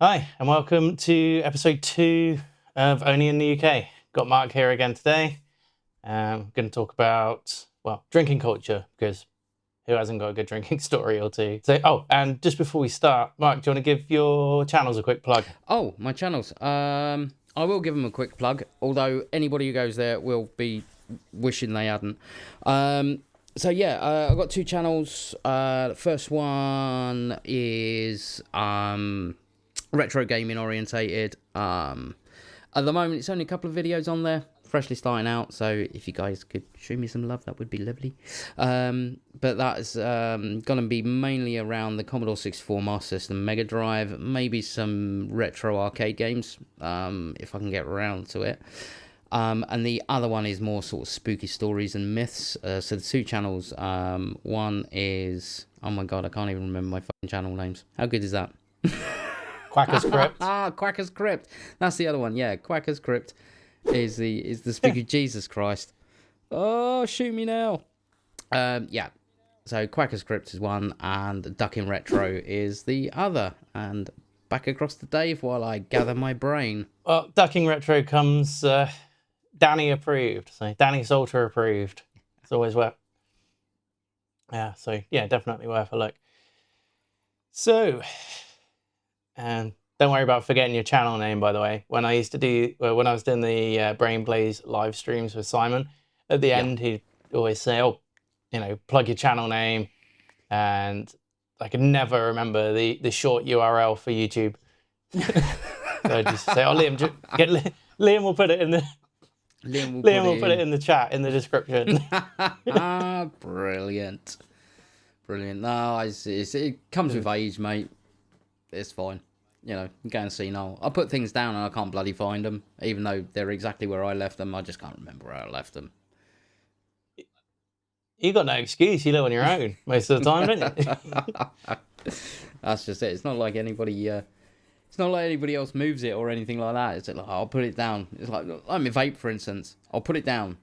Hi, and welcome to episode 2 of Only in the UK. Got Mark here again today. Going to talk about, drinking culture, because who hasn't got a good drinking story or two? So, and just before we start, Mark, do you want to give your channels a quick plug? Oh, my channels. I will give them a quick plug, although anybody who goes there will be wishing they hadn't. I've got two channels. The first one is retro gaming orientated. At the moment, it's only a couple of videos on there, freshly starting out. So if you guys could show me some love, that would be lovely. But that's going to be mainly around the Commodore 64 Master System, Mega Drive, maybe some retro arcade games, if I can get around to it. And the other one is more sort of spooky stories and myths. So the two channels, one is, oh my god, I can't even remember my fucking channel names. How good is that? Quacker's Crypt. Quacker's Crypt. That's the other one. Yeah, Quacker's Crypt is the spooky Jesus Christ. Oh, shoot me now. Yeah. So Quacker's Crypt is one, and Ducking Retro is the other. And back across to Dave while I gather my brain. Well, Ducking Retro comes Danny approved. So Danny Salter approved. It's always worth. Yeah. So yeah, definitely worth a look. So. And don't worry about forgetting your channel name, by the way. When I was doing the Brain Blaze live streams with Simon, at the end, he'd always say, plug your channel name. And I could never remember the short URL for YouTube. So I'd just say, Liam will put it in the... Liam will put it in the chat, in the description. Brilliant. No, it comes with age, mate. It's fine. You can see now. I put things down and I can't bloody find them, even though they're exactly where I left them. I just can't remember where I left them. You got no excuse. You live on your own most of the time, don't you? That's just it. It's not like anybody. It's not like anybody else moves it or anything like that. It's like, I'll put it down. It's like my vape, for instance. I'll put it down.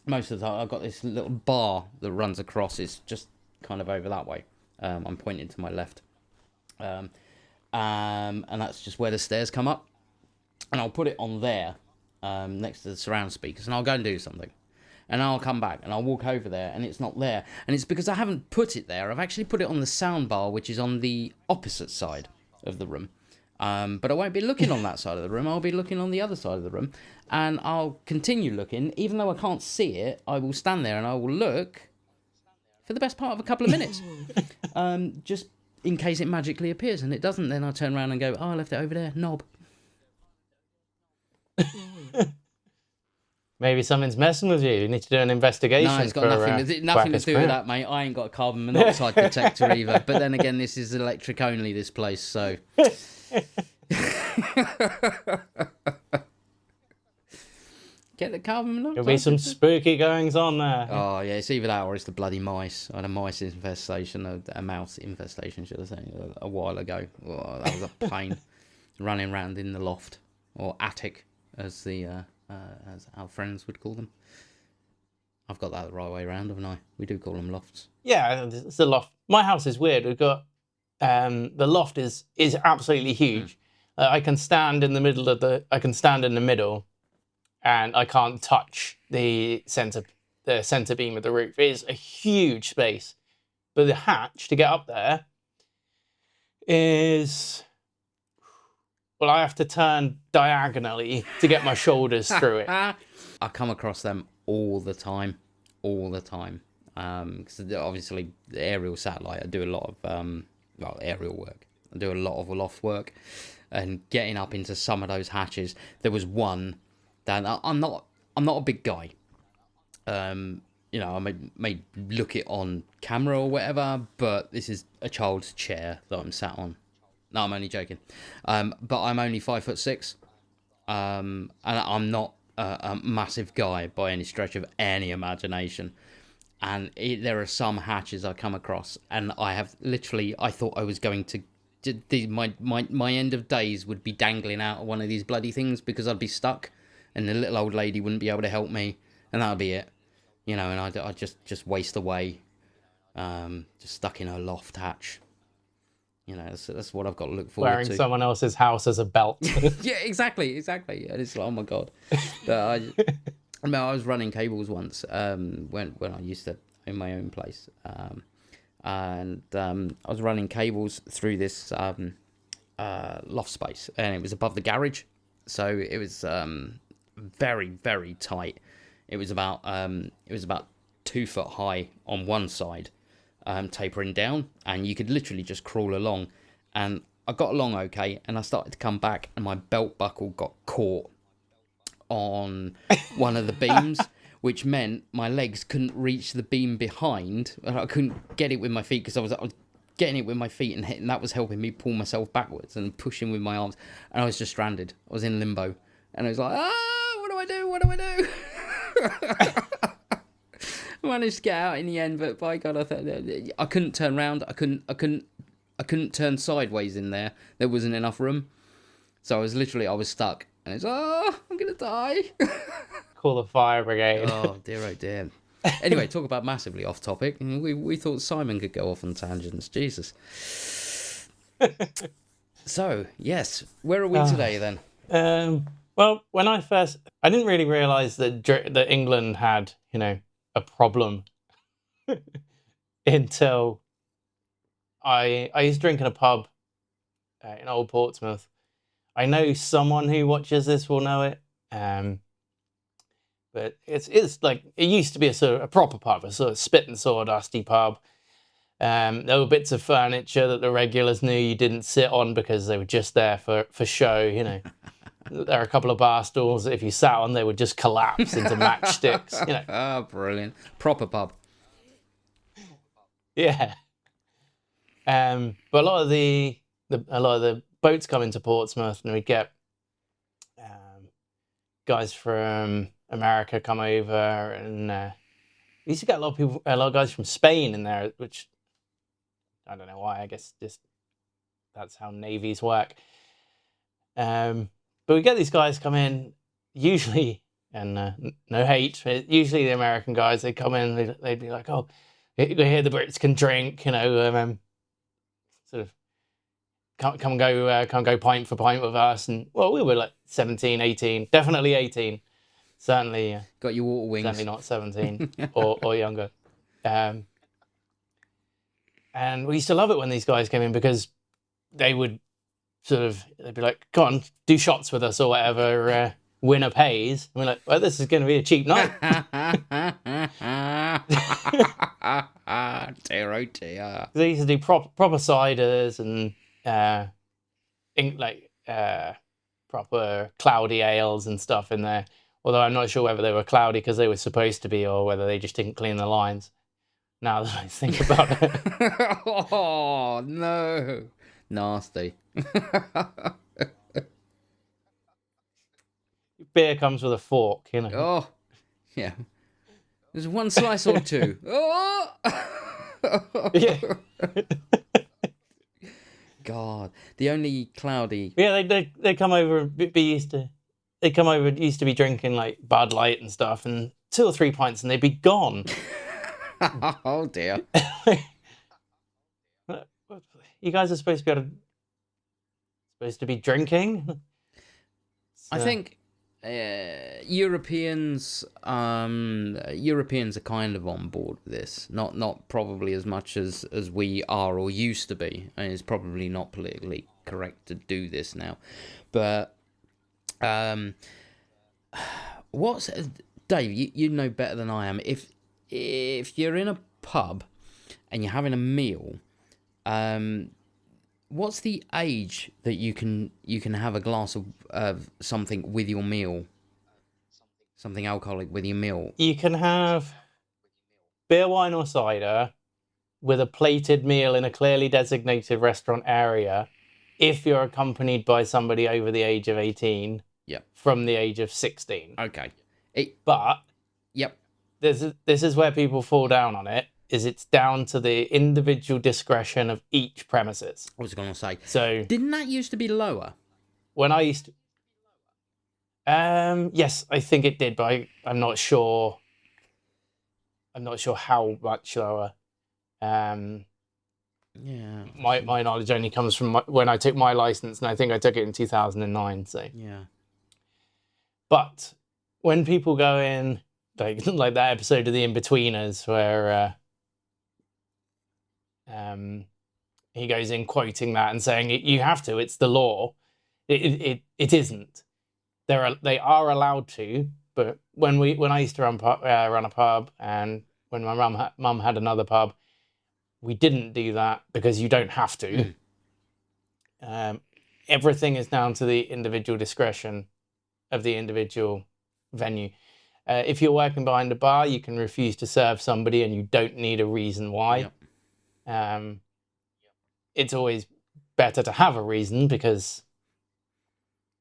Most of the time, I've got this little bar that runs across. It's just kind of over that way. I'm pointing to my left. And that's just where the stairs come up, and I'll put it on there, next to the surround speakers, and I'll go and do something, and I'll come back and I'll walk over there and it's not there, and it's because I haven't put it there. I've actually put it on the sound bar, which is on the opposite side of the room, but I won't be looking on that side of the room. I'll be looking on the other side of the room, and I'll continue looking. Even though I can't see it, I will stand there and I will look for the best part of a couple of minutes, just in case it magically appears, and it doesn't. Then I turn around and go, I left it over there, knob. Maybe something's messing with you. You need to do an investigation. No, it's got nothing to do with that, mate. I ain't got a carbon monoxide detector either. But then again, this is electric only, this place, so... Get the carbon monoxide. There'll be some spooky goings on there. Oh, yeah, it's either that or it's the bloody mice. I had a mice infestation, a mouse infestation, should I say, a while ago. Oh, that was a pain. Running around in the loft, or attic, as as our friends would call them. I've got that the right way around, haven't I? We do call them lofts. Yeah, it's a loft. My house is weird. We've got the loft is absolutely huge. I can stand in the middle and I can't touch the center beam of the roof. It is a huge space, but the hatch to get up there is, well, I have to turn diagonally to get my shoulders through it. I come across them all the time. Because obviously the aerial satellite, I do a lot of aerial work. I do a lot of loft work, and getting up into some of those hatches. There was one. Dan, I'm not a big guy. I may look it on camera or whatever, but this is a child's chair that I'm sat on. No, I'm only joking. But I'm only 5'6", and I'm not a massive guy by any stretch of any imagination. And there are some hatches I come across, and I thought I was going to. My end of days would be dangling out of one of these bloody things because I'd be stuck. And the little old lady wouldn't be able to help me, and that'll be it, and I'd just waste away, just stuck in her loft hatch. You know, that's what I've got to look forward Wearing to. someone else's house as a belt. Yeah, exactly. And it's like, oh my god. But I mean, I was running cables once. When I used to own my own place. And I was running cables through this loft space, and it was above the garage, so it was very, very tight. It was about 2 foot high on one side, tapering down, and you could literally just crawl along. And I got along okay, and I started to come back, and my belt buckle got caught on one of the beams, which meant my legs couldn't reach the beam behind. I couldn't get it with my feet because I was getting it with my feet, and that was helping me pull myself backwards and pushing with my arms. And I was just stranded. I was in limbo, and I was like, what do I do? What do I do? I managed to get out in the end, but by God, I couldn't turn around. I couldn't turn sideways in there. There wasn't enough room, so I was stuck. And it's, I'm going to die. Call the fire brigade. Oh, dear. Anyway, talk about massively off topic. We thought Simon could go off on tangents. Jesus. So, yes. Where are we today, then? Well, when I didn't really realise that England had, a problem until I used to drink in a pub in Old Portsmouth. I know someone who watches this will know it, but it's like it used to be a sort of a proper pub, a sort of spit and sawdusty pub. There were bits of furniture that the regulars knew you didn't sit on because they were just there for show. There are a couple of bar stools that if you sat on, they would just collapse into matchsticks. Oh, brilliant! Proper pub. Yeah. But a lot of the boats come into Portsmouth, and we get guys from America come over, and we used to get a lot of guys from Spain in there, which I don't know why. I guess just that's how navies work. But we get these guys come in usually, and no hate. Usually the American guys, they come in, they'd be like, "Oh, we hear the Brits can drink," sort of come go pint for pint with us. And well, we were like 17, 18, definitely 18, certainly got your water wings, certainly not 17 or younger. And we used to love it when these guys came in because they'd be like, "Come on, do shots with us or whatever, winner pays." And we're like, "Well, this is going to be a cheap night." Dear, oh dear. They used to do proper ciders and proper cloudy ales and stuff in there. Although I'm not sure whether they were cloudy because they were supposed to be or whether they just didn't clean the lines. Now that I think about it. Oh, no. Nasty. Beer comes with a fork, Oh, yeah. There's one slice or two. Oh! Yeah. God, the only cloudy. Yeah, they come over and they come over used to be drinking like Bud Light and stuff, and 2 or 3 pints and they'd be gone. Oh dear. You guys are supposed to be drinking. I think Europeans are kind of on board with this. Not probably as much as we are or used to be. And it's probably not politically correct to do this now. But what's Dave? You know better than I am. If you're in a pub and you're having a meal, what's the age that you can have a glass of something with your meal? Something alcoholic with your meal? You can have beer, wine, or cider with a plated meal in a clearly designated restaurant area if you're accompanied by somebody over the age of 18. Yep. From the age of 16. Okay. But yep. This is where people fall down on it. It's down to the individual discretion of each premises. I was going to say. So didn't that used to be lower? When I used to, yes, I think it did, but I'm not sure. I'm not sure how much lower. Yeah. My knowledge only comes from when I took my license, and I think I took it in 2009. So, Yeah. but when people go in, like that episode of The Inbetweeners, where he goes in quoting that and saying you have to, it's the law. It isn't. They are allowed to, but when I used to run a pub, and when my mum had another pub, we didn't do that because you don't have to. Everything is down to the individual discretion of the individual venue. If you're working behind a bar, you can refuse to serve somebody, and you don't need a reason why. Yep. It's always better to have a reason, because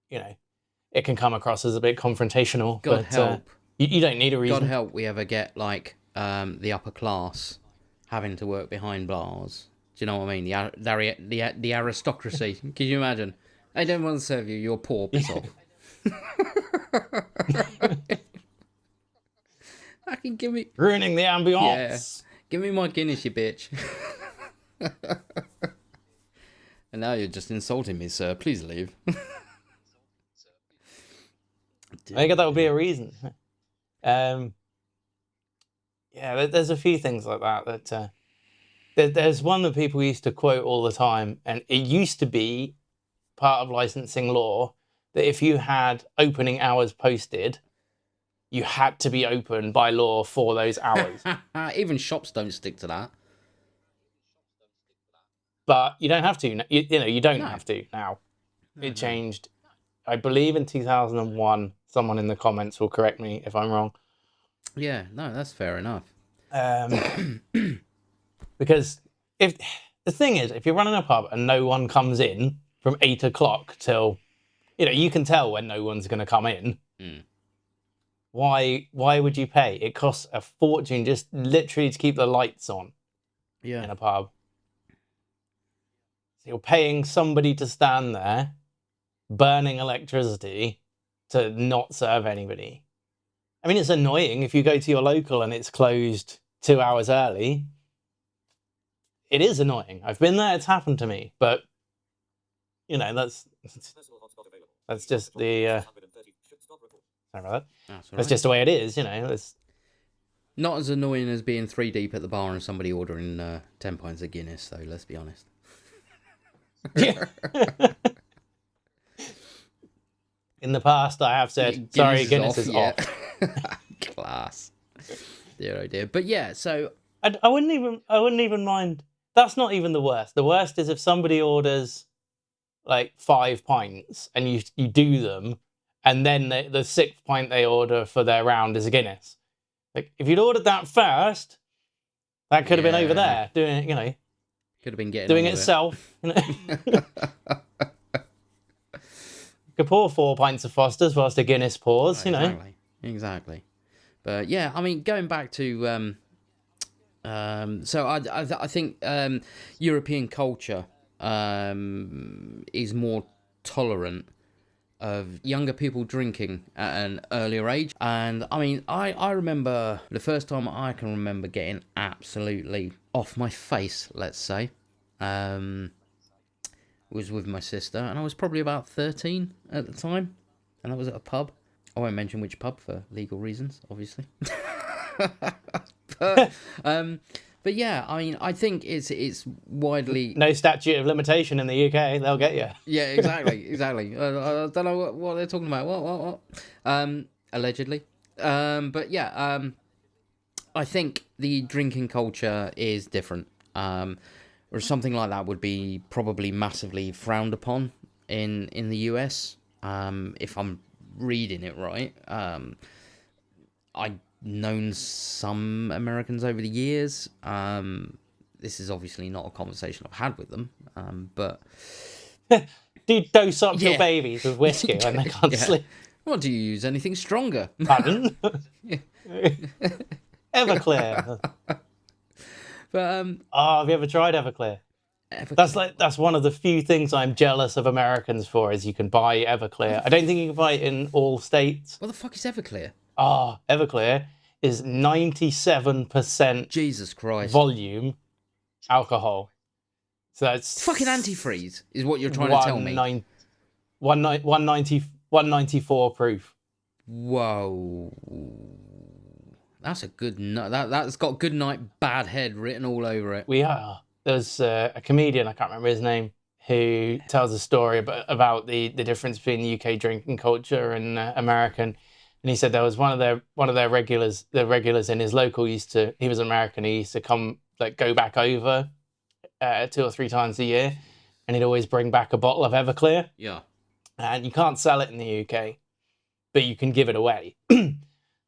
it can come across as a bit confrontational. God help. You don't need a reason. God help we ever get like the upper class having to work behind bars. Do you know what I mean? The aristocracy. Can you imagine? I don't want to serve you. You're poor. Piss off. I can give me Ruining the ambiance. Yeah. Give me my Guinness, you bitch. And now you're just insulting me, sir. Please leave. I think that would be a reason. Yeah, there's a few things like that. There's one that people used to quote all the time, and it used to be part of licensing law that if you had opening hours posted, you had to be open by law for those hours. Even shops don't stick to that. But you don't have to. You don't No. have to now. No, It changed, I believe, in 2001. Someone in the comments will correct me if I'm wrong. Yeah, no, that's fair enough. Because if the thing is, if you're running a pub and no one comes in from 8 o'clock till, you can tell when no one's going to come in. Why would you pay? It costs a fortune just literally to keep the lights on in a pub. So you're paying somebody to stand there, burning electricity to not serve anybody. I mean, it's annoying if you go to your local and it's closed 2 hours early. It is annoying. I've been there. It's happened to me. But, that's just the... sorry about that. That's just the way it is, It's not as annoying as being 3 deep at the bar and somebody ordering 10 pints of Guinness, though, let's be honest. Yeah. In the past, I have said, sorry, Guinness is off. Class. Dear, oh dear. But yeah, so... I wouldn't even mind. That's not even the worst. The worst is if somebody orders like 5 pints and you do them, and then the 6th pint they order for their round is a Guinness. Like, if you'd ordered that first, that could have been over there doing it, could have been getting doing it itself. Could pour 4 pints of Foster's whilst a Guinness pours, Exactly. But yeah, I mean, going back to so I think European culture is more tolerant of younger people drinking at an earlier age. And I mean, I remember the first time I can remember getting absolutely off my face, let's say, was with my sister, and I was probably about 13 at the time, and that was at a pub. I won't mention which pub for legal reasons, obviously. But yeah, I mean, I think it's widely... No statute of limitation in the UK, they'll get you. Yeah, exactly. I don't know what they're talking about. What? Allegedly. But yeah, I think the drinking culture is different. Or something like that would be probably massively frowned upon in the US. If I'm reading it right. I've known some Americans over the years. This is obviously not a conversation I've had with them, but... Do you dose up your babies with whiskey when they can't sleep? Well, do you use anything stronger? Pardon? Everclear. But have you ever tried Everclear? That's one of the few things I'm jealous of Americans for, is you can buy Everclear. I don't think you can buy it in all states. What the fuck is Everclear? Everclear is 97% Jesus Christ volume alcohol. So that's Fucking antifreeze is what you're trying to tell me. 194 proof. Whoa. That's a good night. That's got good night, bad head written all over it. There's a comedian, I can't remember his name, who tells a story about the difference between the UK drinking culture and American. And he said there was one of their regulars, the regulars in his local he was American, he used to come, like, go back over 2 or 3 times a year, and he'd always bring back a bottle of Everclear. Yeah. And you can't sell it in the UK, but you can give it away.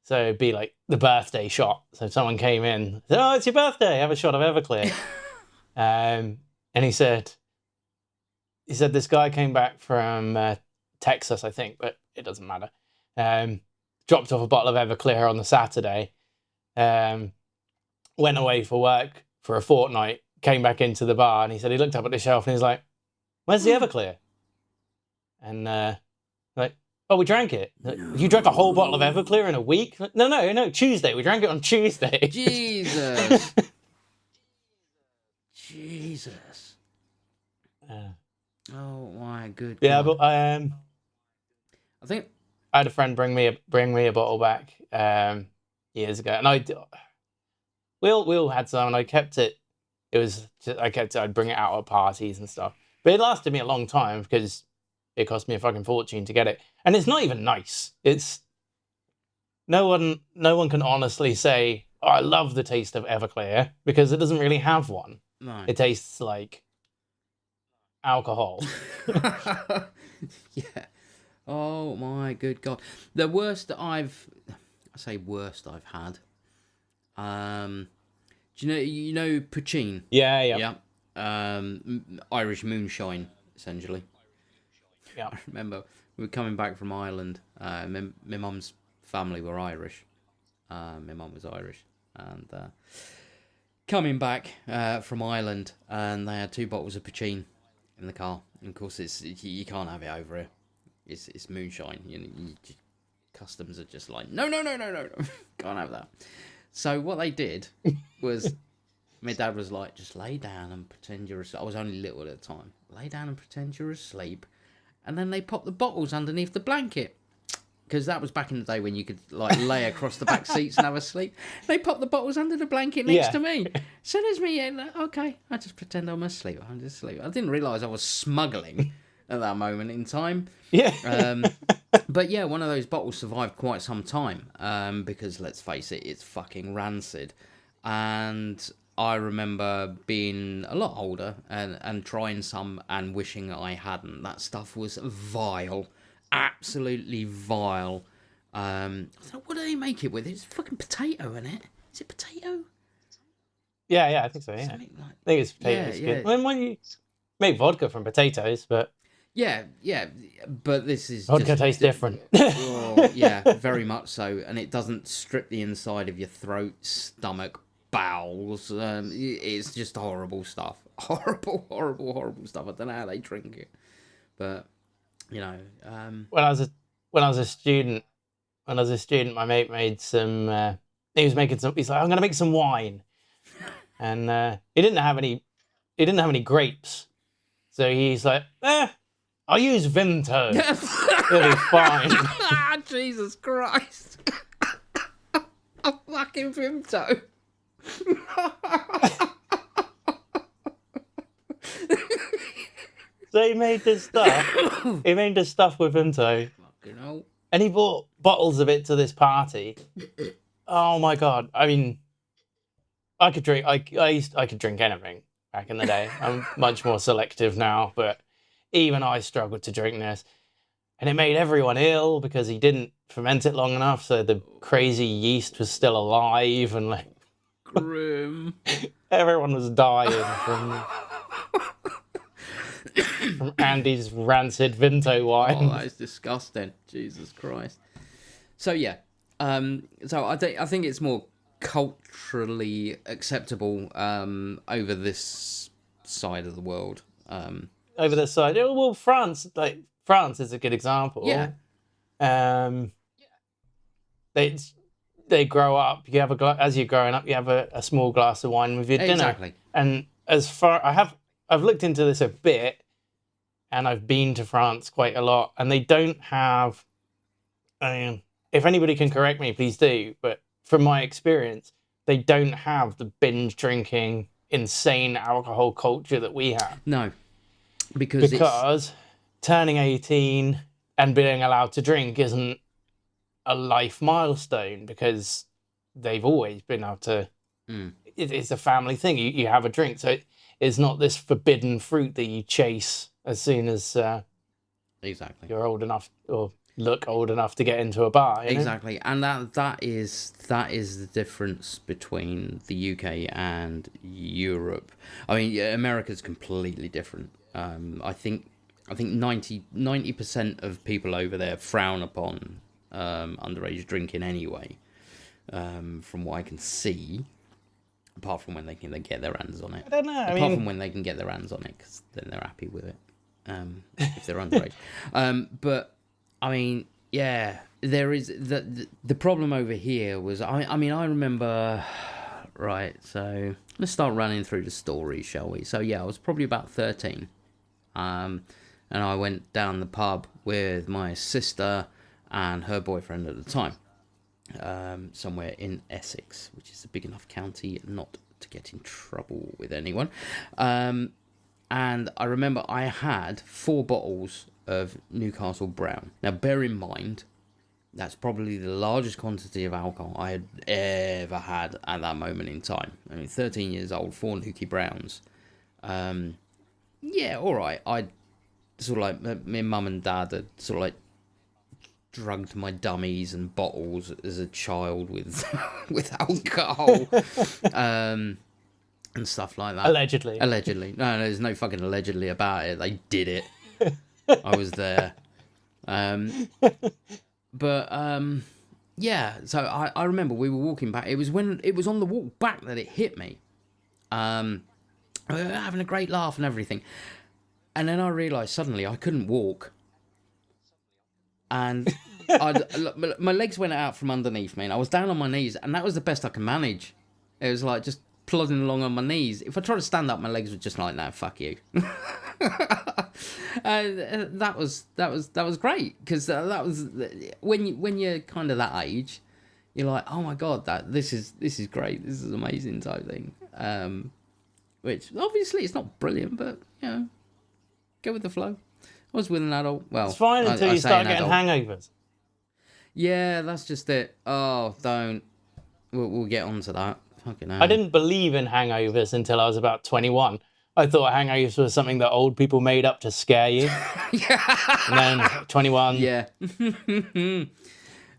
So it'd be like the birthday shot. So if someone came in, said, "Oh, it's your birthday, have a shot of Everclear." And he said this guy came back from Texas, I think, but it doesn't matter. Dropped off a bottle of Everclear on the Saturday, went away for work for a fortnight, came back into the bar, and he said he looked up at the shelf and he was like, "Where's the Everclear?" And like, "Oh, we drank it." You drank a whole bottle of Everclear in a week? No, Tuesday. We drank it on Tuesday. Jesus. Jesus. Oh my good God. Yeah, but I think I had a friend bring me a bottle back years ago, and we all had some, and I kept it. I'd bring it out at parties and stuff, but it lasted me a long time because it cost me a fucking fortune to get it, and it's not even nice. It's no one can honestly say, "Oh, I love the taste of Everclear," because it doesn't really have one. no. It tastes like alcohol. Yeah. Oh my good God. The worst that I've had. Do you know poutine? Yeah. Yeah. Irish moonshine, essentially. Yeah. I remember we were coming back from Ireland. My mum's family were Irish. My mum was Irish, and coming back from Ireland, and they had 2 bottles of poutine in the car. And of course, you can't have it over here. It's moonshine. Customs are just like, no, can't have that. So what they did was, my dad was like, just lay down and pretend you're asleep. I was only little at the time. Lay down and pretend you're asleep. And then they popped the bottles underneath the blanket. Because that was back in the day when you could like lay across the back seats and have a sleep. They popped the bottles under the blanket next to me. So there's me, like, okay, I just pretend I'm asleep. I'm just asleep. I didn't realise I was smuggling at that moment in time. Yeah. But yeah, one of those bottles survived quite some time. Because let's face it, it's fucking rancid. And I remember being a lot older and trying some and wishing I hadn't. That stuff was vile. Absolutely vile. I thought, what do they make it with? It's fucking potato in it. Is it potato? Yeah, I think so. Yeah, I think it's potatoes. Yeah. I mean, when you make vodka from potatoes, but yeah, but this is vodka tastes different. Oh, yeah, very much so, and it doesn't strip the inside of your throat, stomach, bowels. It's just horrible stuff. Horrible stuff. I don't know how they drink it, but. You know, when I was a student, my mate made some. He's like, "I'm gonna make some wine," and he didn't have any grapes, so he's like, "I'll use Vimto. It'll be fine." Jesus Christ! A fucking Vimto. So he made this stuff. He made this stuff with Vimto. Fucking hell. And he brought bottles of it to this party. Oh my God! I mean, I could drink. I could drink anything back in the day. I'm much more selective now, but even I struggled to drink this, and it made everyone ill because he didn't ferment it long enough, so the crazy yeast was still alive, and like grim. Everyone was dying from Andy's rancid Vimto wine. Oh, that is disgusting. Jesus Christ. So yeah, so I think it's more culturally acceptable over this side of the world. Over this side, well, France is a good example. Yeah. They grow up. You have as you're growing up, you have a small glass of wine with your dinner. Exactly. And I've looked into this a bit, and I've been to France quite a lot, and they don't have. If anybody can correct me, please do. But from my experience, they don't have the binge drinking, insane alcohol culture that we have. No, because turning 18 and being allowed to drink isn't a life milestone, because they've always been able to. It's a family thing. You have a drink, so it's not this forbidden fruit that you chase as soon as exactly you're old enough or look old enough to get into a bar. Exactly, and that is the difference between the UK and Europe. I mean, America's completely different. I think 90% of people over there frown upon underage drinking anyway. From what I can see, apart from when they can get their hands on it. I don't know. Apart from when they can get their hands on it, because then they're happy with it. If they're underage. But I mean, yeah, there is the problem over here was I mean I remember, right, so let's start running through the story, shall we? So yeah, I was probably about 13, and I went down the pub with my sister and her boyfriend at the time, somewhere in Essex, which is a big enough county not to get in trouble with anyone. And I remember I had 4 bottles of Newcastle Brown. Now, bear in mind, that's probably the largest quantity of alcohol I had ever had at that moment in time. I mean, 13 years old, 4 Nuki Browns. Yeah, all right. I sort of like, my mum and dad had sort of like drugged my dummies and bottles as a child with with alcohol. And stuff like that. Allegedly. No, there's no fucking allegedly about it. They did it. I was there. Yeah, so I remember we were walking back. It was when it was on the walk back that it hit me. We were having a great laugh and everything. And then I realised suddenly I couldn't walk. And my legs went out from underneath me and I was down on my knees, and that was the best I could manage. It was like just plodding along on my knees. If I tried to stand up, my legs were just like, no, fuck you. That was great, because that was when you're kind of that age, you're like, oh my god, this is great, this is amazing type thing. Which obviously it's not brilliant, but you know, go with the flow. I was with an adult. Well, it's fine until you start getting hangovers. Yeah, that's just it. Oh, don't. We'll get on to that. Fucking hell. I didn't believe in hangovers until I was about 21. I thought hangovers was something that old people made up to scare you. And then 21. Yeah.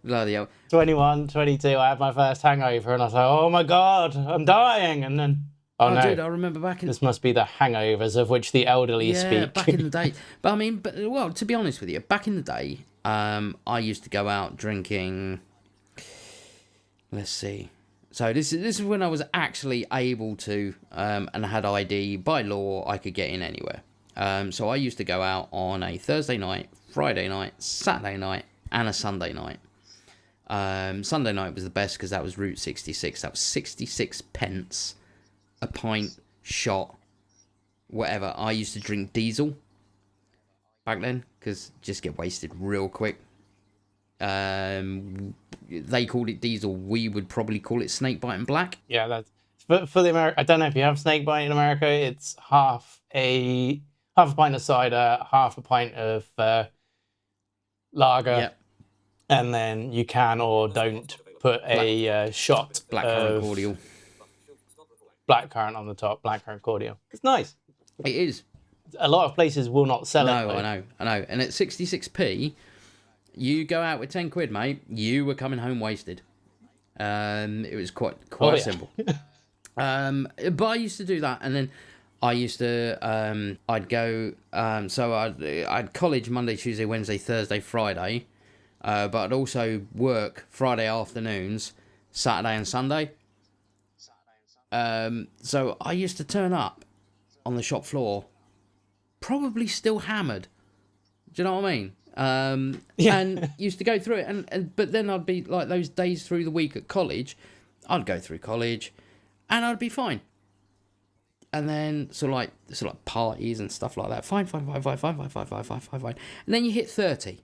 Bloody hell. 21, 22, I had my first hangover, and I was like, oh my god, I'm dying. And then, oh no. Dude, I remember back in... This must be the hangovers of which the elderly speak. Yeah, back in the day. But I mean, well, to be honest with you, back in the day, I used to go out drinking... Let's see. So this is when I was actually able to, and had ID. By law, I could get in anywhere. So I used to go out on a Thursday night, Friday night, Saturday night, and a Sunday night. Sunday night was the best because that was Route 66. That was 66 pence a pint, shot, whatever. I used to drink diesel back then because just get wasted real quick. They called it diesel. We would probably call it snakebite and black. Yeah, that's for the America. I don't know if you have snakebite in America. It's half a pint of cider, half a pint of lager, Yep. And then you can or don't put a shot Blackcurrant cordial. Blackcurrant on the top. Blackcurrant cordial. It's nice. It is. A lot of places will not sell it. No, I know. And at 66p, you go out with 10 quid, mate, you were coming home wasted. It was quite simple. But I used to do that, and then I used to, I'd go, so I'd college Monday, Tuesday, Wednesday, Thursday, Friday, but I'd also work Friday afternoons, Saturday and Sunday. So I used to turn up on the shop floor, probably still hammered. Do you know what I mean? Yeah. And used to go through it, but then I'd be like those days through the week at college, I'd go through college, and I'd be fine. and then sort of like parties and stuff like that. Fine. And then you hit 30.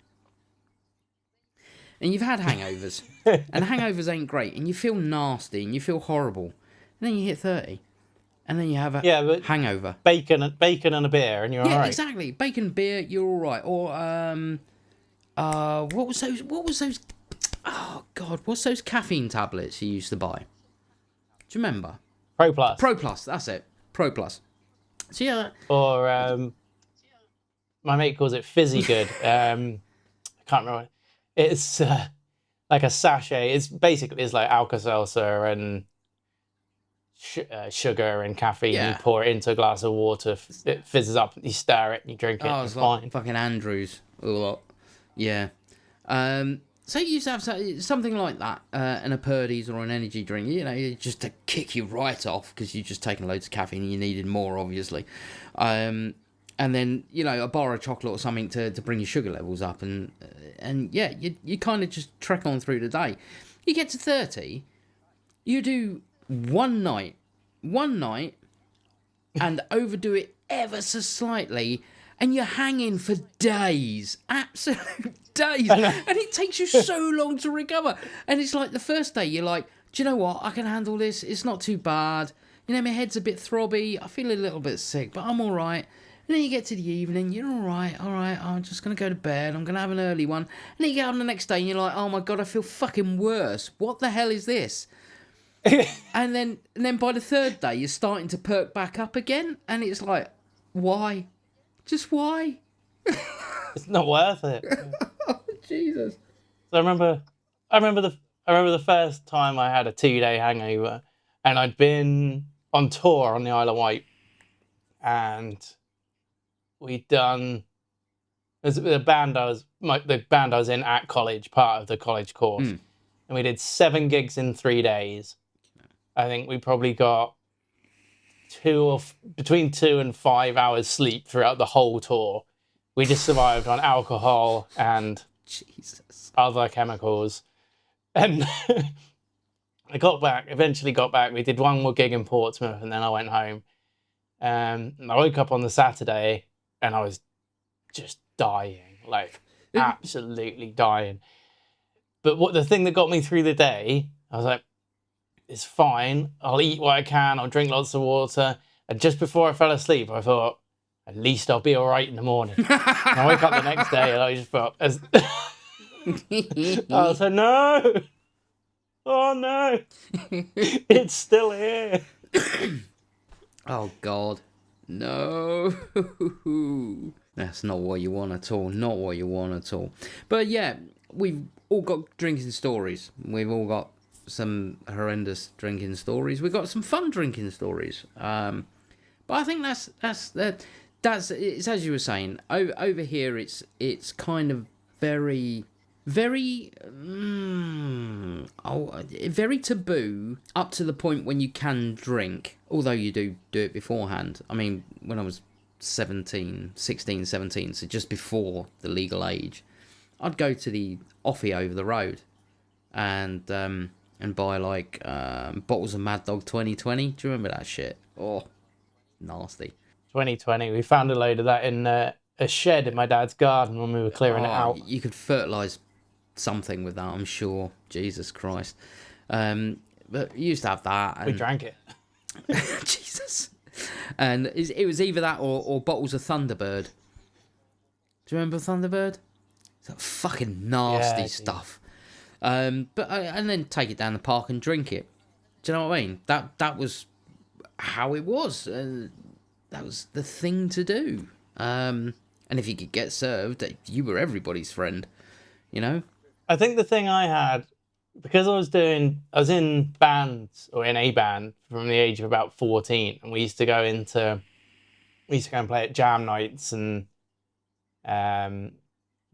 And you've had hangovers. And hangovers ain't great. And you feel nasty and you feel horrible. And then you hit 30. And then you have a hangover. Bacon and a beer, and you're all right. Yeah, exactly. Bacon, beer, you're all right. Or what was those? Oh God, what's those caffeine tablets you used to buy? Do you remember? Pro Plus. Pro Plus. That's it. Pro Plus. So yeah. Or my mate calls it Fizzy Good. I can't remember. It's like a sachet. It's like Alka-Seltzer and sugar and caffeine. Yeah. You pour it into a glass of water. It fizzes up. You stir it and you drink it. Oh, it's like fine. Fucking Andrews. A lot. Yeah. So you used to have something like that, and a Purdy's or an energy drink, you know, just to kick you right off because you've just taken loads of caffeine and you needed more, obviously. And then, you know, a bar of chocolate or something to bring your sugar levels up. And yeah, you kind of just trek on through the day. You get to 30, you do one night, and overdo it ever so slightly, and you're hanging for days, absolute days, and it takes you so long to recover. And it's like the first day you're like, do you know what, I can handle this, it's not too bad, you know, my head's a bit throbby, I feel a little bit sick, but I'm all right. And then you get to the evening, you're all right, I'm just going to go to bed, I'm going to have an early one. And then you get up the next day and you're like, oh my God, I feel fucking worse, what the hell is this? and then by the third day you're starting to perk back up again, and it's like, why? Just why? It's not worth it. Oh, Jesus. So I remember the first time I had a 2-day hangover, and I'd been on tour on the Isle of Wight, and we'd done the band I was in at college, part of the college course, and we did 7 gigs in 3 days. I think we probably got between 2 and 5 hours sleep throughout the whole tour. We just survived on alcohol and other chemicals. And I eventually got back. We did one more gig in Portsmouth, and then I went home. And I woke up on the Saturday and I was just dying, like absolutely dying. But the thing that got me through the day, I was like, it's fine. I'll eat what I can. I'll drink lots of water. And just before I fell asleep, I thought, at least I'll be all right in the morning. And I woke up the next day and I just felt I was like, no. Oh, no. It's still here. Oh, God. No. That's not what you want at all. Not what you want at all. But yeah, we've all got drinking stories. We've all got some horrendous drinking stories. We've got some fun drinking stories. But I think that's it's as you were saying. Over here, it's kind of very taboo up to the point when you can drink, although you do it beforehand. I mean, when I was 16, 17, so just before the legal age, I'd go to the offie over the road and buy like bottles of Mad Dog 2020. Do you remember that shit? Oh, nasty. 2020. We found a load of that in a shed in my dad's garden when we were clearing it out. You could fertilise something with that, I'm sure. Jesus Christ. But you used to have that. And... we drank it. Jesus. And it was either that or bottles of Thunderbird. Do you remember Thunderbird? It's that fucking nasty stuff. And then take it down the park and drink it. Do you know what I mean? That was how it was. That was the thing to do. And if you could get served, you were everybody's friend. You know? I think the thing I had, because I was in bands, or in a band from the age of about 14, and we used to go and play at jam nights and do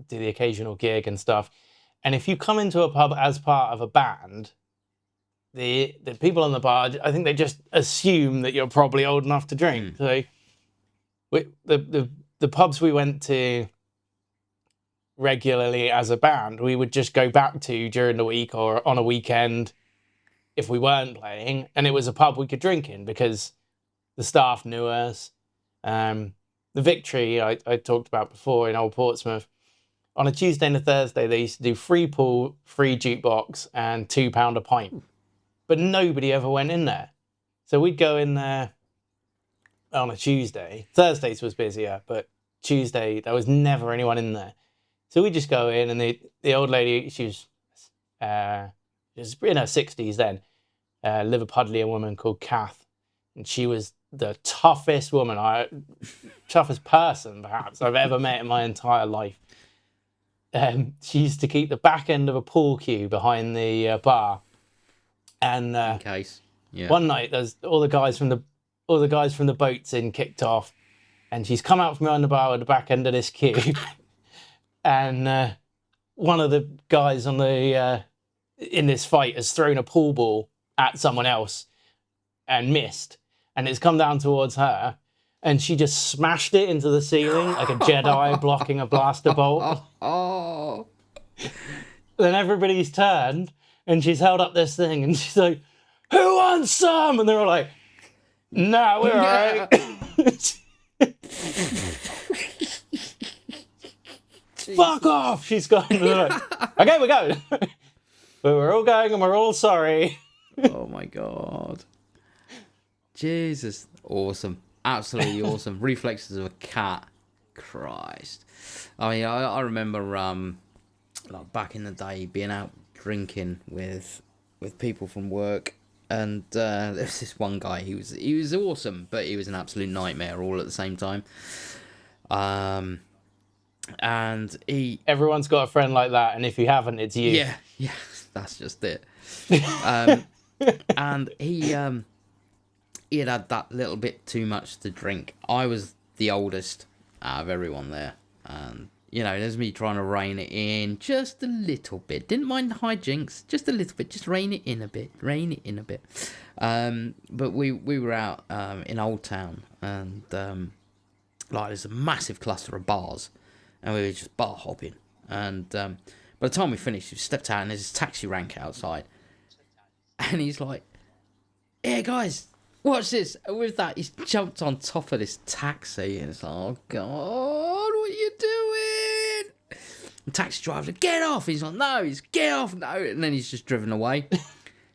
the occasional gig and stuff. And if you come into a pub as part of a band, the people on the bar, I think they just assume that you're probably old enough to drink. So the pubs we went to regularly as a band, we would just go back to during the week or on a weekend if we weren't playing, and it was a pub we could drink in because The staff knew us. The Victory I talked about before in Old Portsmouth. On a Tuesday and a Thursday, they used to do free pool, free jukebox, and £2 a pint. But nobody ever went in there. So we'd go in there on a Tuesday. Thursdays was busier, but Tuesday, there was never anyone in there. So we just go in, and the old lady, she was in her 60s then, Liverpudlian woman called Kath, and she was the toughest toughest person perhaps I've ever met in my entire life. She used to keep the back end of a pool cue behind the bar, and In case. Yeah. one night there's all the guys from the boats in kicked off, and she's come out from behind the bar with the back end of this queue. And one of the guys on the in this fight has thrown a pool ball at someone else and missed, and it's come down towards her, and she just smashed it into the ceiling like a Jedi blocking a blaster bolt. Oh. Then everybody's turned, and she's held up this thing, and she's like, "Who wants some?" And they're all like, "Nah, we're all right." Fuck off! She's going. Okay, we're going. But we're all going, and we're all sorry. Oh my god. Jesus. Awesome. Absolutely awesome. Reflexes of a cat. Christ. I mean, I remember like back in the day being out drinking with people from work, and there was this one guy. He was awesome, but he was an absolute nightmare all at the same time. And Everyone's got a friend like that, and if you haven't, it's you. Yeah, that's just it. And he had that little bit too much to drink. I was the oldest out of everyone there, and there's me trying to rein it in just a little bit. Didn't mind the hijinks, just a little bit, just rein it in a bit. But we were out in Old Town, and like there's a massive cluster of bars, and we were just bar hopping. And by the time we finished, we stepped out, and there's this taxi rank outside, and he's like, "Hey guys, watch this!" And with that, he's jumped on top of this taxi, and it's like, "Oh God, what are you doing?" The taxi driver, "Get off!" He's like, "No, get off, no!" And then he's just driven away.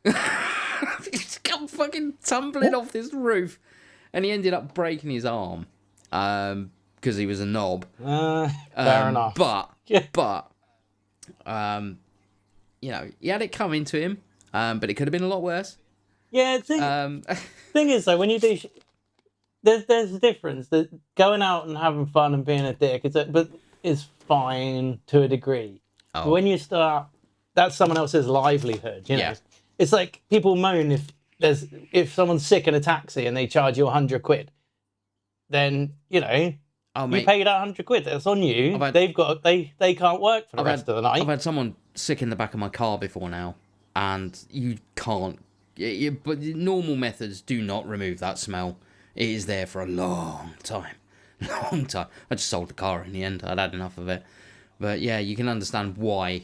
He's come fucking tumbling off this roof, and he ended up breaking his arm, because he was a knob. Fair enough. But he had it coming to him, but it could have been a lot worse. Yeah, thing is though, when you do, there's a difference. That going out and having fun and being a dick, it's fine to a degree. Oh. But when you start, that's someone else's livelihood. Yeah. It's like people moan if someone's sick in a taxi and they charge you £100, then you paid £100. That's on you. They can't work for the rest of the night. I've had someone sick in the back of my car before now, and you can't. But the normal methods do not remove that smell. It is there for a long time. I just sold the car in the end. I'd had enough of it. But yeah, you can understand why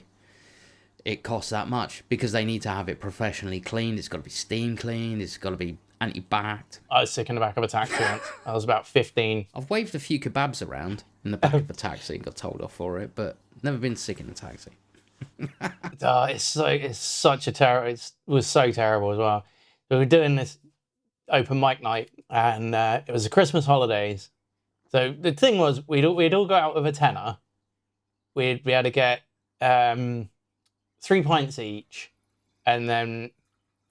it costs that much, because they need to have it professionally cleaned. It's got to be steam cleaned. It's got to be anti-backed. I was sick in the back of a taxi once. I was about 15. I've waved a few kebabs around in the back of a taxi and got told off for it, but never been sick in a taxi. It's such a terrible. It was so terrible as well. We were doing this open mic night, and it was the Christmas holidays. So the thing was, we'd all go out with a tenner. We had to get 3 pints each, and then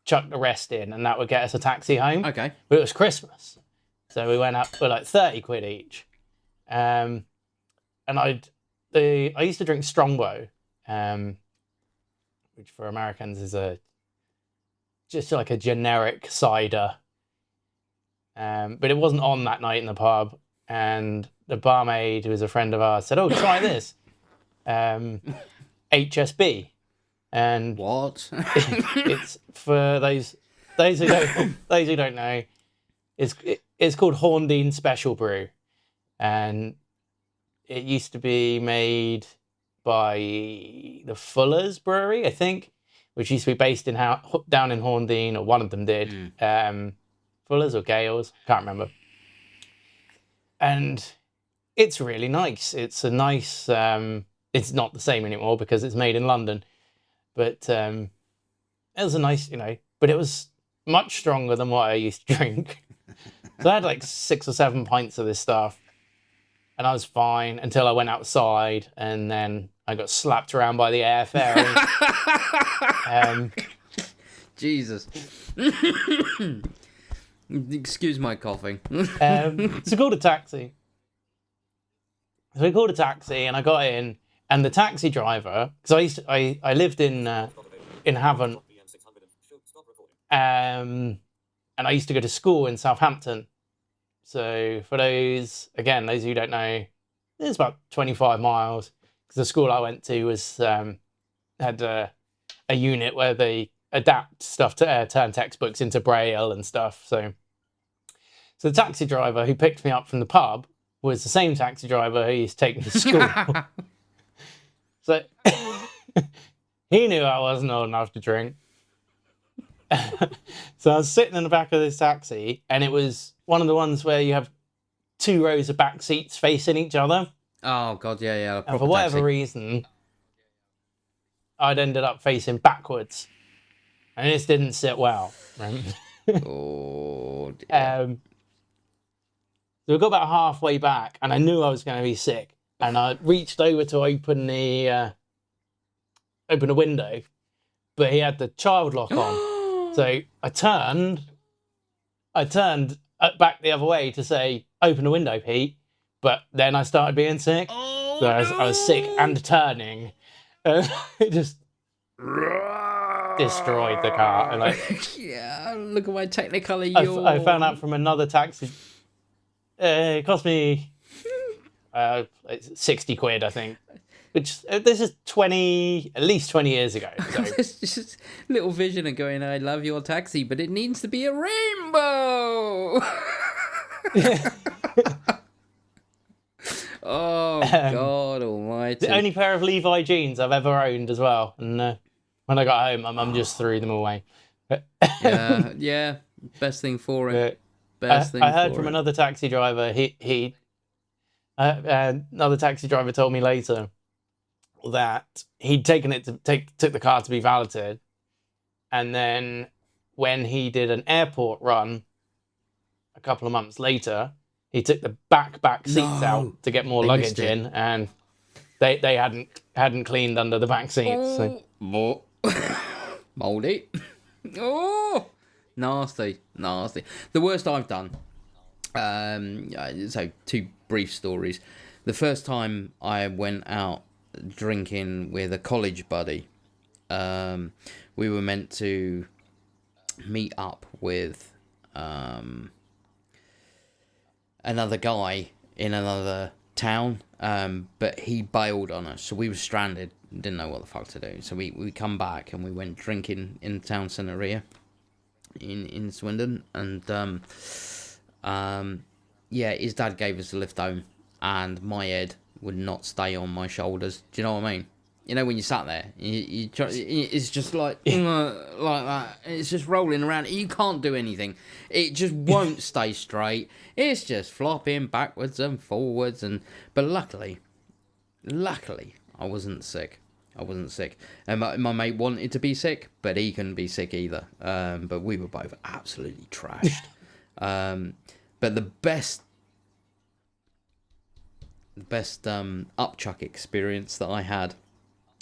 chuck the rest in, and that would get us a taxi home. Okay. But it was Christmas, so we went out for like 30 quid each. And I used to drink Strongbow, which for Americans is just like a generic cider. But it wasn't on that night in the pub, and the barmaid, who was a friend of ours, said, "Oh, try this, HSB." And what? It's for those who don't know, it's called Horndean Special Brew, and it used to be made by the Fuller's Brewery, I think, which used to be based down in Horndean, or one of them did, Fuller's or Gales, can't remember. And it's really nice. It's a nice. It's not the same anymore because it's made in London, but it was a nice, But it was much stronger than what I used to drink. So I had like 6 or 7 pints of this stuff, and I was fine until I went outside, and then I got slapped around by the air ferry. Jesus. Excuse my coughing. So I called a taxi. So I called a taxi, and I got in, and the taxi driver, because I lived in Havant, and I used to go to school in Southampton. So for those who don't know, it's about 25 miles, because the school I went to was had a unit where they adapt stuff to turn textbooks into Braille and stuff. So the taxi driver who picked me up from the pub was the same taxi driver who used to take me to school. So he knew I wasn't old enough to drink. So I was sitting in the back of this taxi, and it was one of the ones where you have 2 rows of back seats facing each other. Oh, God, yeah. And for whatever reason, I'd ended up facing backwards. And this didn't sit well. Right? Oh, dear. So we got about halfway back, and I knew I was going to be sick. And I reached over to open the window, but he had the child lock on. So I turned back the other way to say, "Open the window, Pete." But then I started being sick. Oh, So I was sick and turning. It just destroyed the car. And yeah, look at my Technicolor. I found out from another taxi. It cost me 60 quid, I think. Which this is at least 20 years ago. So. It's just a little vision of going, "I love your taxi, but it needs to be a rainbow." Oh, God almighty. The only pair of Levi jeans I've ever owned as well. And when I got home, my mum just threw them away. Yeah. Best thing for it. I heard from another taxi driver, another taxi driver told me later that he'd taken it took the car to be valeted, and then when he did an airport run a couple of months later, he took the back seats out to get more luggage in, and they hadn't cleaned under the back seats. So. Moldy. Oh, nasty. The worst I've done. So 2 brief stories. The first time I went out drinking with a college buddy, we were meant to meet up with another guy in another town, but he bailed on us, so we were stranded, didn't know what the fuck to do. So we come back and we went drinking in the town centre here in Swindon, and his dad gave us a lift home, and my head would not stay on my shoulders. Do you know what I mean? You know, when you sat there, it's just like that. It's just rolling around. You can't do anything. It just won't stay straight. It's just flopping backwards and forwards. But luckily, I wasn't sick. And my mate wanted to be sick, but he couldn't be sick either. But we were both absolutely trashed. But the best upchuck experience that I had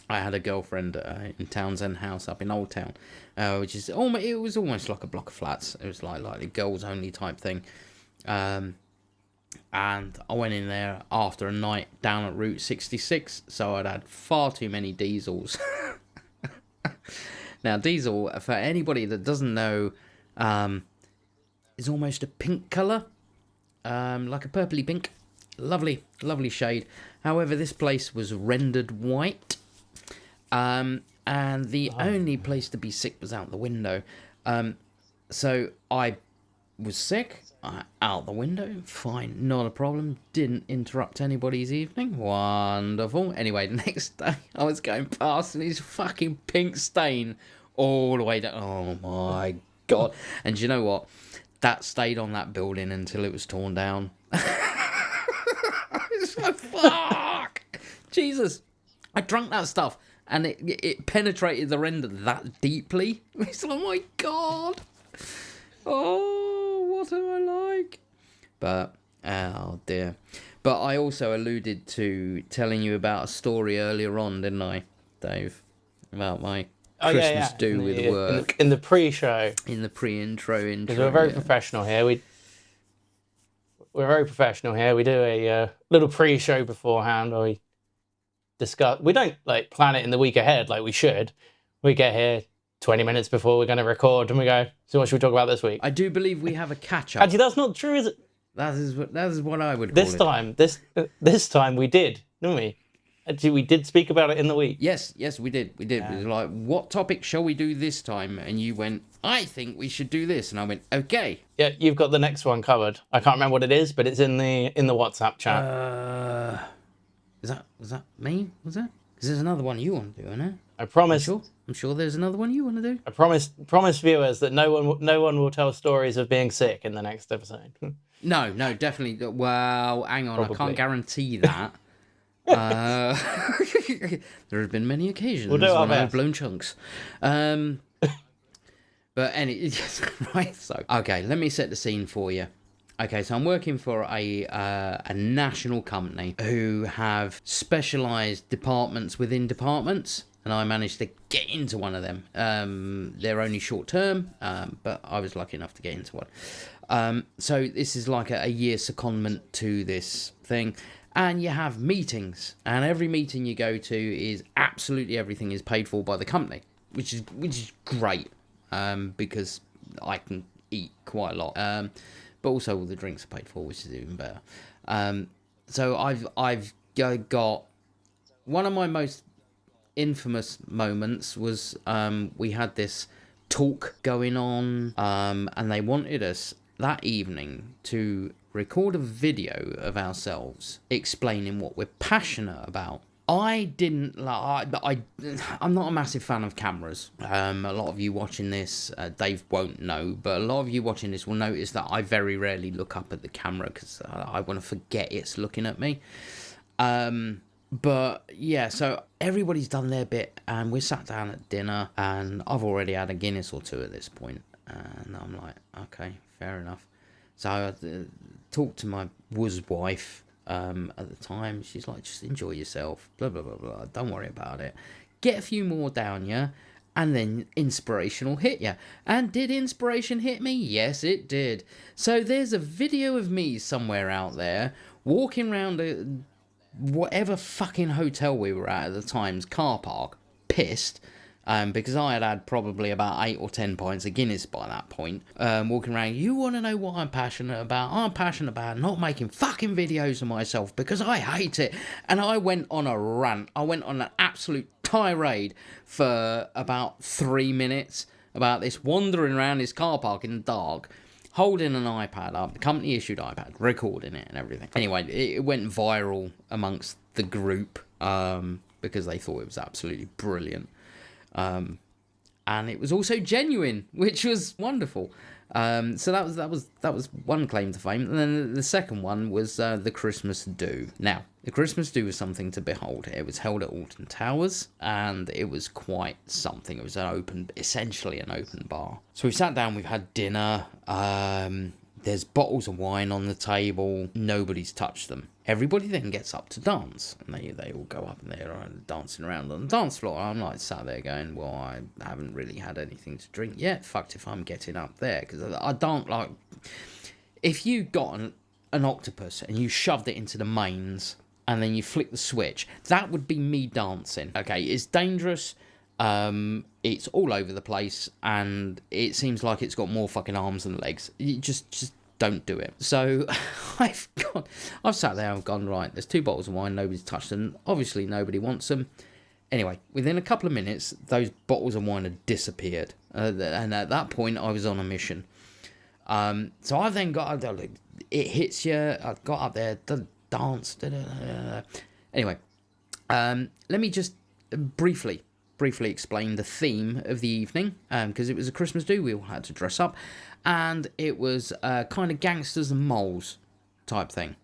a girlfriend in Townsend House up in Old Town, which is it was almost like a block of flats. It was like a girls only type thing. And I went in there after a night down at Route 66, so I'd had far too many diesels. Now, diesel, for anybody that doesn't know, is almost a pink colour, like a purpley pink. Lovely shade. However, this place was rendered white, and the only place to be sick was out the window. So I was sick, out the window, fine, not a problem, didn't interrupt anybody's evening, wonderful. Anyway, the next day I was going past and this fucking pink stain all the way down. Oh my God. And you know what? that stayed on that building until it was torn down. It's like, fuck! Jesus. I drank that stuff, and it penetrated the render that deeply. It's like, oh my God. Oh, what am I like? But, oh dear. But I also alluded to telling you about a story earlier on, didn't I, Dave? About my Christmas do with work. In the pre-show. In the pre-intro. Because we're very professional here. We're very professional here. We do a little pre-show beforehand where we discuss. We don't like plan it in the week ahead like we should. We get here 20 minutes before we're going to record and we go, so what should we talk about this week? I do believe we have a catch-up. Actually, that's not true, is it? That is what I would call it. This time we did, didn't we? Actually, we did speak about it in the week. Yes, we did. Yeah. We were like, what topic shall we do this time? And you went, I think we should do this. And I went, okay. Yeah, you've got the next one covered. I can't remember what it is, but it's in the WhatsApp chat. Was that me? Was that? Because there's another one you want to do, isn't it? I promise. I'm sure there's another one you want to do. I promise viewers that no one will tell stories of being sick in the next episode. No, definitely. Well, hang on, Probably. I can't guarantee that. There have been many occasions when I've blown chunks. But right. So okay, let me set the scene for you. Okay, so I'm working for a national company who have specialised departments within departments, and I managed to get into one of them. They're only short term, but I was lucky enough to get into one. So this is like a year secondment to this thing, and you have meetings, and every meeting you go to is absolutely everything is paid for by the company, which is great, because I can eat quite a lot. But also all the drinks are paid for, which is even better. So I've got one of my most infamous moments was we had this talk going on, and they wanted us that evening to record a video of ourselves explaining what we're passionate about. I didn't like. I'm not a massive fan of cameras. A lot of you watching this, Dave won't know, but a lot of you watching this will notice that I very rarely look up at the camera because I want to forget it's looking at me. But yeah, so everybody's done their bit, and we sat down at dinner, and I've already had a Guinness or two at this point, and I'm like, okay, fair enough. So I talked to my wife. At the time, she's like, just enjoy yourself, blah blah blah blah, don't worry about it, get a few more down you, and then inspiration will hit you. And did inspiration hit me? Yes, it did. So there's a video of me somewhere out there walking around whatever fucking hotel we were at the time's car park, pissed, because I had probably about 8 or 10 pints of Guinness by that point, walking around. You want to know what I'm passionate about? I'm passionate about not making fucking videos of myself because I hate it. And I went on a rant. I went on an absolute tirade for about 3 minutes about this, wandering around this car park in the dark, holding an iPad up, the company issued iPad, recording it and everything. Anyway, it went viral amongst the group, because they thought it was absolutely brilliant. And it was also genuine, which was wonderful. So that was one claim to fame. And then the second one was the Christmas do. Now, the Christmas do was something to behold. It was held at Alton Towers, and it was quite something. It was essentially an open bar. So we sat down, we've had dinner. There's bottles of wine on the table. Nobody's touched them. Everybody then gets up to dance, and they all go up and they're dancing around on the dance floor. I'm like sat there going, well, I haven't really had anything to drink yet. Fucked if I'm getting up there, because I don't like. If you got an octopus and you shoved it into the mains and then you flick the switch, that would be me dancing. Okay, it's dangerous. It's all over the place, and it seems like it's got more fucking arms than legs. You just don't do it. So I've sat there, I've gone, right, there's 2 bottles of wine, nobody's touched them, obviously nobody wants them. Anyway, within a couple of minutes, those bottles of wine had disappeared, and at that point I was on a mission. So I then got, it hits you, I got up there, danced, anyway, let me just briefly briefly explain the theme of the evening, because it was a Christmas do. We all had to dress up, and it was kind of gangsters and moles type thing.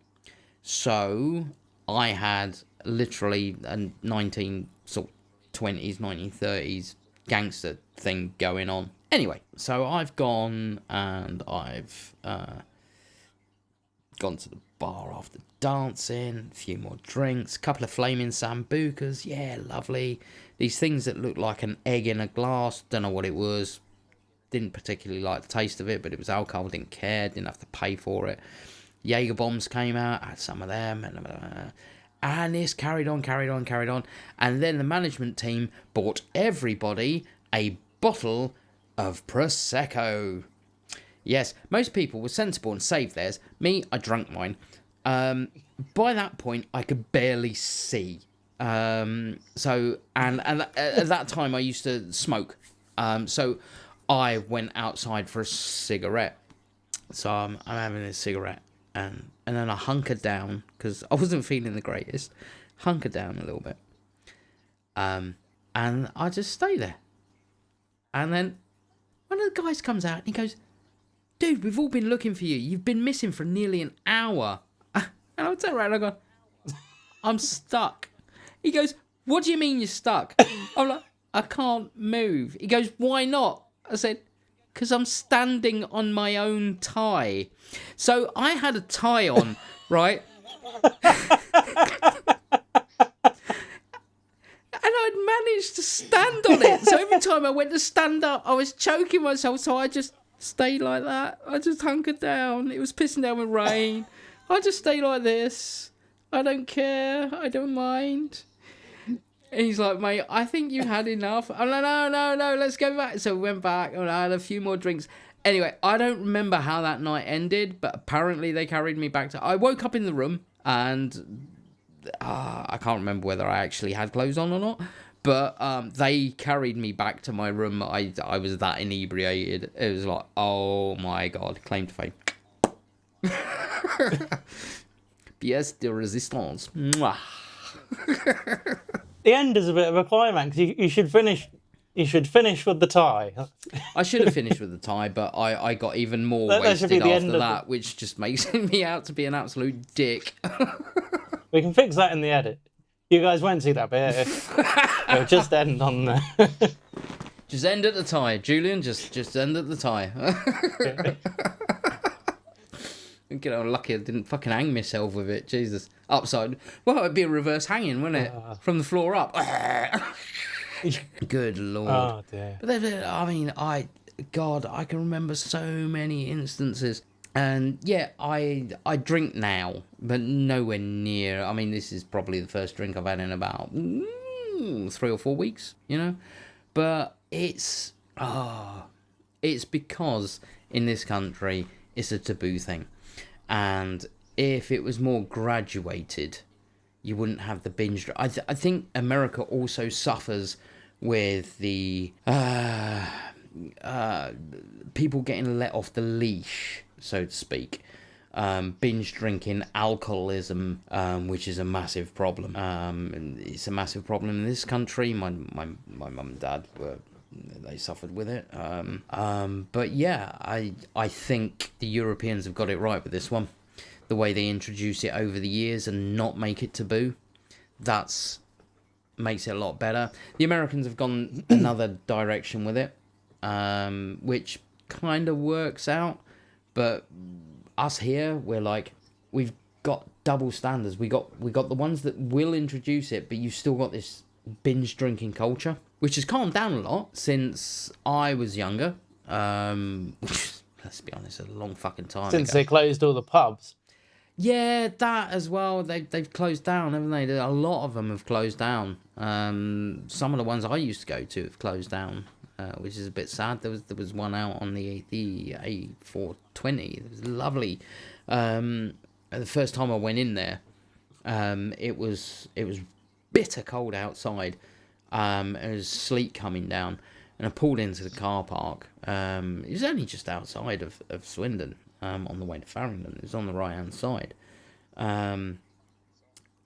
So I had literally a 1920s, 1930s gangster thing going on. Anyway, so I've gone and I've gone to the bar after dancing, a few more drinks, a couple of flaming sambucas, yeah, lovely. These things that look like an egg in a glass, don't know what it was. Didn't particularly like the taste of it, but it was alcohol, didn't care, didn't have to pay for it. Jaeger bombs came out, I had some of them, and this carried on. And then the management team bought everybody a bottle of Prosecco. Yes, most people were sensible and saved theirs. Me, I drank mine. By that point, I could barely see. So at that time, I used to smoke. So I went outside for a cigarette. So I'm having a cigarette. And then I hunkered down, because I wasn't feeling the greatest. Hunkered down a little bit. And I just stay there. And then one of the guys comes out and he goes, "Dude, we've all been looking for you. You've been missing for nearly an hour." And I turn around and I go, "I'm stuck." He goes, "What do you mean you're stuck?" I'm like, "I can't move." He goes, "Why not?" I said, "Because I'm standing on my own tie." So I had a tie on, right? And I'd managed to stand on it. So every time I went to stand up, I was choking myself. So I just stayed like that. I just hunkered down. It was pissing down with rain. I just stayed like this. I don't care. I don't mind. And he's like, "Mate, I think you had enough." I'm like, no, let's go back. So we went back and I had a few more drinks. Anyway, I don't remember how that night ended, but apparently they carried me back to... I woke up in the room and I can't remember whether I actually had clothes on or not, but they carried me back to my room. I was that inebriated. It was like, oh my God, claim to fame. Pièce de résistance. Mwah. The end is a bit of a climax. You should finish. You should finish with the tie. I should have finished with the tie, but I got even more That should be wasted the after end of that, which just makes me out to be an absolute dick. We can fix that in the edit. You guys won't see that bit. It'll just end on there. Just end at the tie, Julian. Just end at the tie. Get on, lucky I didn't fucking hang myself with it. Jesus, upside. Well, it'd be a reverse hanging, wouldn't it? From the floor up. Good Lord. Oh dear. But I mean, I can remember so many instances. And yeah, I drink now, but nowhere near. I mean, this is probably the first drink I've had in about 3 or 4 weeks, you know. But it's because in this country it's a taboo thing, and if it was more graduated, you wouldn't have the binge. I think America also suffers with the people getting let off the leash, so to speak. Binge drinking, alcoholism, which is a massive problem. It's a massive problem in this country. My mum and dad they suffered with it. But yeah, I think the Europeans have got it right with this one. The way they introduce it over the years and not make it taboo, that's makes it a lot better. The Americans have gone another direction with it, which kind of works out, but us here, we've got double standards. We got the ones that will introduce it, but you've still got this binge drinking culture, which has calmed down a lot since I was younger. Let's be honest, a long fucking time Since ago. they closed all the pubs. Yeah, that as well. They've closed down, haven't they? A lot of them have closed down. Some of the ones I used to go to have closed down, which is a bit sad. There was one out on the A420. It was lovely. The first time I went in there, it was bitter cold outside. It was sleet coming down, and I pulled into the car park. It was only just outside of Swindon. On the way to Farringdon. It was on the right hand side.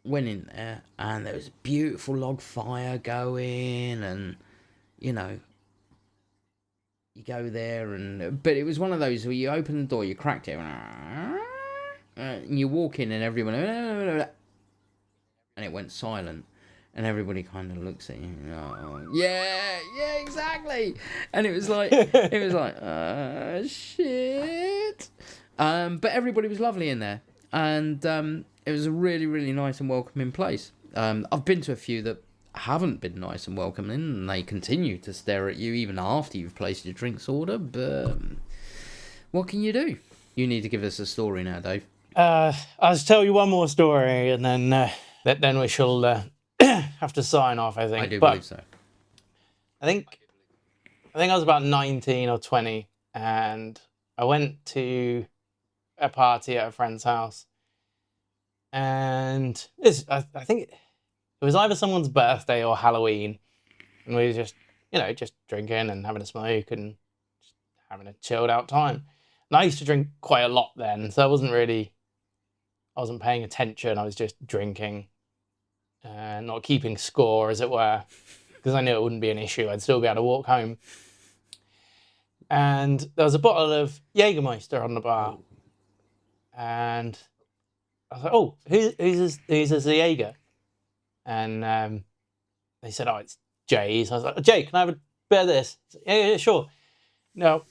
went in there, and there was a beautiful log fire going, and you know, you go there, but it was one of those where you open the door, you cracked it, and you walk in, and everyone, and it went silent. And everybody kind of looks at you. Oh, yeah, exactly. And it was like, shit. But everybody was lovely in there, and it was a really, really nice and welcoming place. I've been to a few that haven't been nice and welcoming, and they continue to stare at you even after you've placed your drinks order. But what can you do? You need to give us a story now, Dave. I'll tell you one more story, and then we shall. Have to sign off, I think. I do believe so. I think I was about 19 or 20, and I went to a party at a friend's house, and I think it was either someone's birthday or Halloween, and we were just drinking and having a smoke and just having a chilled out time. And I used to drink quite a lot then, so I wasn't paying attention. I was just drinking. Not keeping score, as it were, because I knew it wouldn't be an issue. I'd still be able to walk home. And there was a bottle of Jägermeister on the bar. And I was like, oh, who's this Jaeger? And they said, oh, it's Jay's. I was like, Jay, can I have a bit of this? Yeah, sure. Now,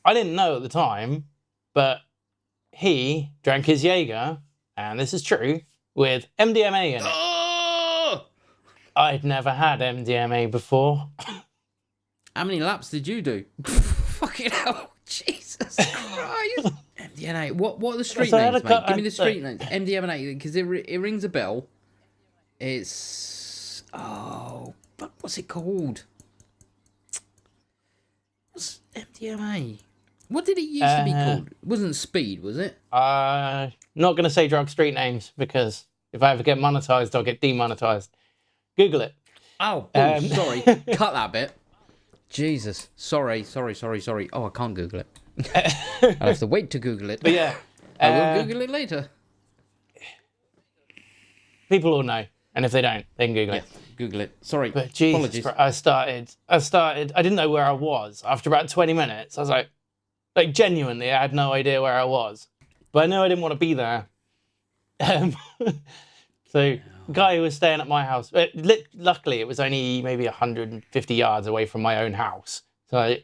I didn't know at the time, but he drank his Jaeger, and this is true, with MDMA in it. I'd never had MDMA before. How many laps did you do? Fucking hell, Jesus Christ! MDMA. What are the street names, mate? Give me the street names. MDMA, because it rings a bell. It's what's it called? What's MDMA? What did it used to be called? It wasn't speed, was it? Not gonna say drug street names because if I ever get monetized, I'll get demonetized. Google it. Oh, sorry. Cut that bit. Jesus. Sorry. Oh, I can't Google it. I have to wait to Google it. But yeah. I will Google it later. People will know. And if they don't, they can Google it. Google it. Sorry. But Jesus, I started. I didn't know where I was. After about 20 minutes, I was like genuinely, I had no idea where I was. But I knew I didn't want to be there. So guy who was staying at my house, luckily it was only maybe 150 yards away from my own house. So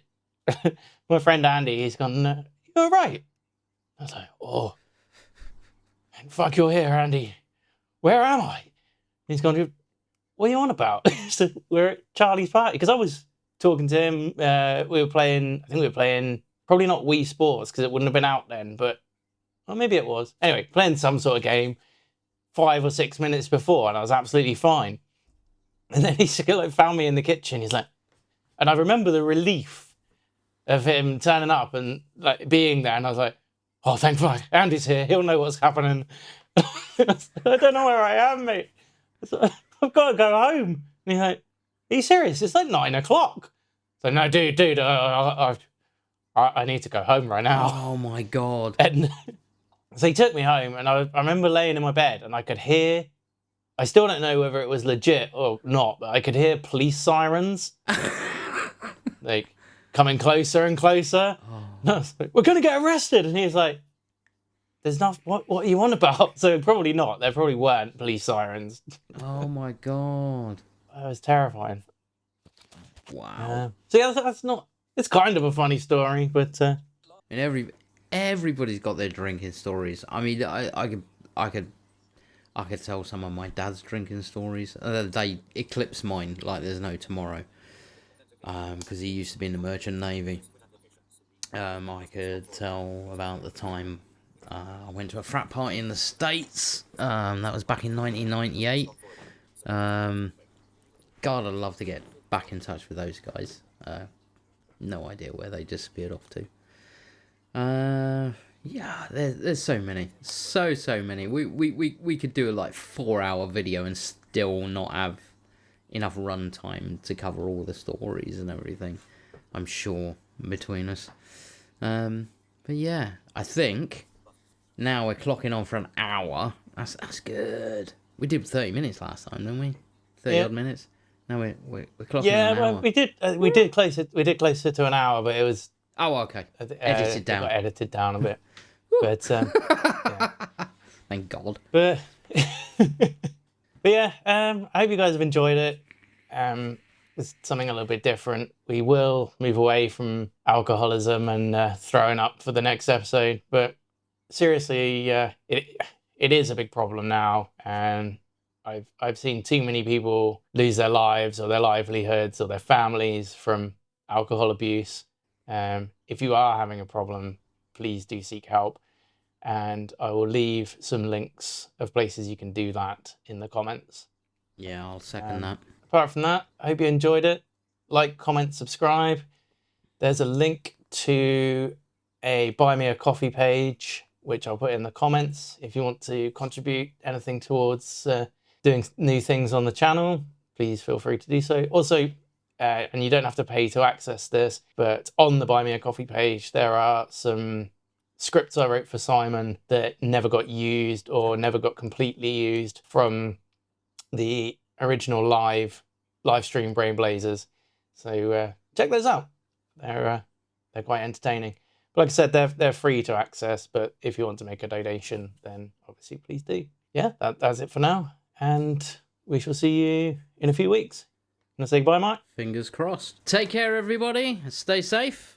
my friend Andy, he's gone, you're all right. I was like, oh, fuck, you're here, Andy. Where am I? He's gone, what are you on about? So we're at Charlie's party. Because I was talking to him, we were playing probably not Wii Sports because it wouldn't have been out then, but well, maybe it was. Anyway, playing some sort of game 5 or 6 minutes before, and I was absolutely fine. And then he found me in the kitchen. He's like, and I remember the relief of him turning up and being there. And I was like, oh, thank fuck, Andy's here. He'll know what's happening. I don't know where I am, mate. I've got to go home. And he's like, are you serious? It's like 9 o'clock. So no, dude, I need to go home right now. Oh my God. And so he took me home, and I remember laying in my bed, and I could hear, I still don't know whether it was legit or not, but I could hear police sirens coming closer and closer. Oh. And I was like, we're going to get arrested. And he was like, there's not, what are you on about? So probably not. There probably weren't police sirens. Oh my God. That was terrifying. Wow. So yeah, that's not, it's kind of a funny story, but... And everybody's got their drinking stories. I mean, I could tell some of my dad's drinking stories. They eclipse mine like there's no tomorrow. Because he used to be in the Merchant Navy. I could tell about the time I went to a frat party in the States. That was back in 1998. God, I'd love to get back in touch with those guys. No idea where they disappeared off to. Yeah, there's so many, so many. We could do a 4-hour video and still not have enough runtime to cover all the stories and everything. I'm sure between us. But yeah, I think now we're clocking on for an hour. That's good. We did 30 minutes last time, didn't we? 30 Yeah. odd minutes. No, we're clocking Yeah, an well, hour. we did closer to an hour, but it was Oh, okay. it got edited down a bit. But yeah. Thank God. But but yeah, I hope you guys have enjoyed it. It's something a little bit different. We will move away from alcoholism and throwing up for the next episode. But seriously, it is a big problem now, and I've seen too many people lose their lives or their livelihoods or their families from alcohol abuse. If you are having a problem, please do seek help. And I will leave some links of places you can do that in the comments. Yeah, I'll second that. Apart from that, I hope you enjoyed it. Like, comment, subscribe. There's a link to a Buy Me a Coffee page, which I'll put in the comments. If you want to contribute anything towards doing new things on the channel, please feel free to do so. Also, and you don't have to pay to access this, but on the Buy Me a Coffee page, there are some scripts I wrote for Simon that never got used or never got completely used from the original live stream Brain Blazers. So check those out. They're quite entertaining. But like I said, they're free to access. But if you want to make a donation, then obviously please do. Yeah, that's it for now, and we shall see you in a few weeks. Want to say goodbye, Mike? Fingers crossed. Take care, everybody. Stay safe.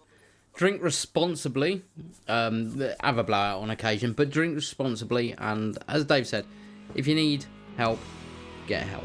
Drink responsibly. Have a blowout on occasion, but drink responsibly. And as Dave said, if you need help, get help.